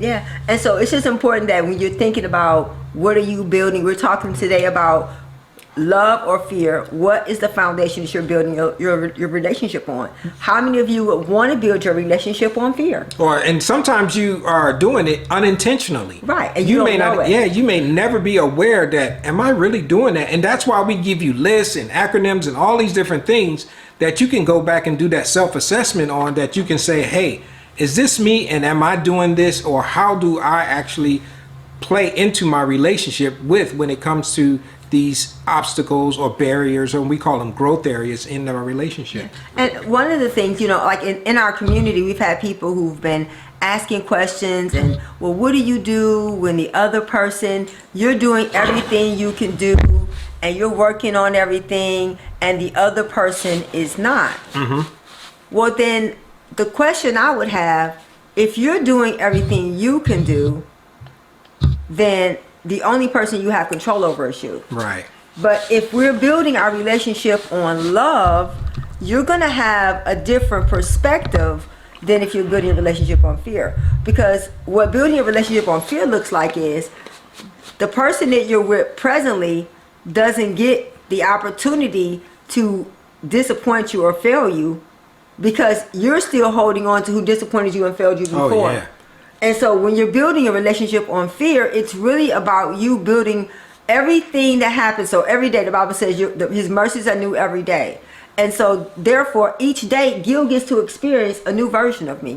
Yeah, and so it's just important that when you're thinking about what are you building, we're talking today about love or fear. What is the foundation that you're building your relationship on? How many of you would want to build your relationship on fear? And sometimes you are doing it unintentionally. Right, and you don't know it. Yeah, you may never be aware that, am I really doing that? And that's why we give you lists and acronyms and all these different things that you can go back and do that self-assessment on, that you can say, hey, is this me, and am I doing this, or how do I actually play into my relationship with when it comes to these obstacles or barriers, or we call them growth areas in our relationship. And one of the things, like in our community, we've had people who've been asking questions and, well, what do you do when the other person, you're doing everything you can do and you're working on everything and the other person is not? Well, then the question I would have, if you're doing everything you can do, then the only person you have control over is you. Right. But if we're building our relationship on love, you're going to have a different perspective than if you're building a relationship on fear. Because what building a relationship on fear looks like is the person that you're with presently doesn't get the opportunity to disappoint you or fail you, because you're still holding on to who disappointed you and failed you before. Oh, yeah. And so when you're building a relationship on fear, it's really about you building everything that happens. So every day, the Bible says his mercies are new every day. And so therefore, each day, Gil gets to experience a new version of me.